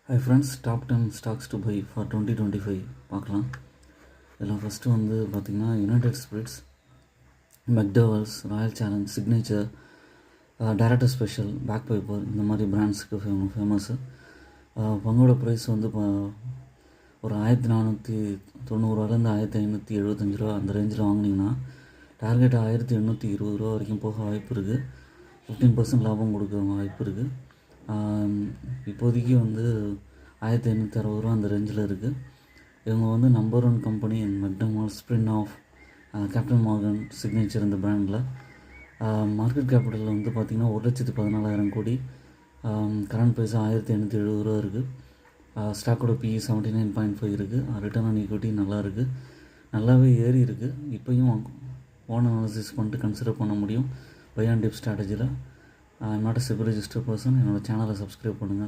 High friends, top 10 stocks to buy for 2025 பார்க்கலாம். இதில் first வந்து பார்த்திங்கன்னா United Spirits, McDowell's, Royal Challenge, Signature, Director Special, Bag Piper இந்த மாதிரி பிராண்ட்ஸுக்கு ஃபேமஸ்ஸு. பங்கோட ப்ரைஸ் வந்து ஒரு 1490 1575 ரூபா அந்த ரேஞ்சில் வாங்கினீங்கன்னா டார்கெட் 1820 ரூபா வரைக்கும் போக வாய்ப்பு இருக்குது. 15% லாபம் கொடுக்க வாய்ப்பு இருக்குது. இப்போதைக்கு வந்து 1860 ரூபா அந்த ரேஞ்சில் இருக்குது. இவங்க வந்து நம்பர் 1 கம்பெனி மெக்டொனால்ட்ஸ், ஸ்பிரின்ஆஃப், கேப்டன் மார்கன், சிக்னேச்சர் இந்த பிராண்டில். மார்க்கெட் கேபிட்டல் வந்து பார்த்திங்கன்னா 1,14,000 கோடி. கரண்ட் ப்ரைஸ் 1870 ரூபா இருக்குது. ஸ்டாக்கோட PE 79.5 இருக்குது. ரிட்டர்ன் ஆன் ஈக்விட்டி நல்லா இருக்குது, நல்லாவே ஏறி இருக்குது. இப்போயும் ஓன் அனாலிசிஸ் பண்ணிட்டு கன்சிடர் பண்ண முடியும் பை அண்ட் டிப் ஸ்ட்ராட்டஜியில். I am not a SEBI registered person. என்னோடய சேனலை சப்ஸ்கிரைப் பண்ணுங்கள்.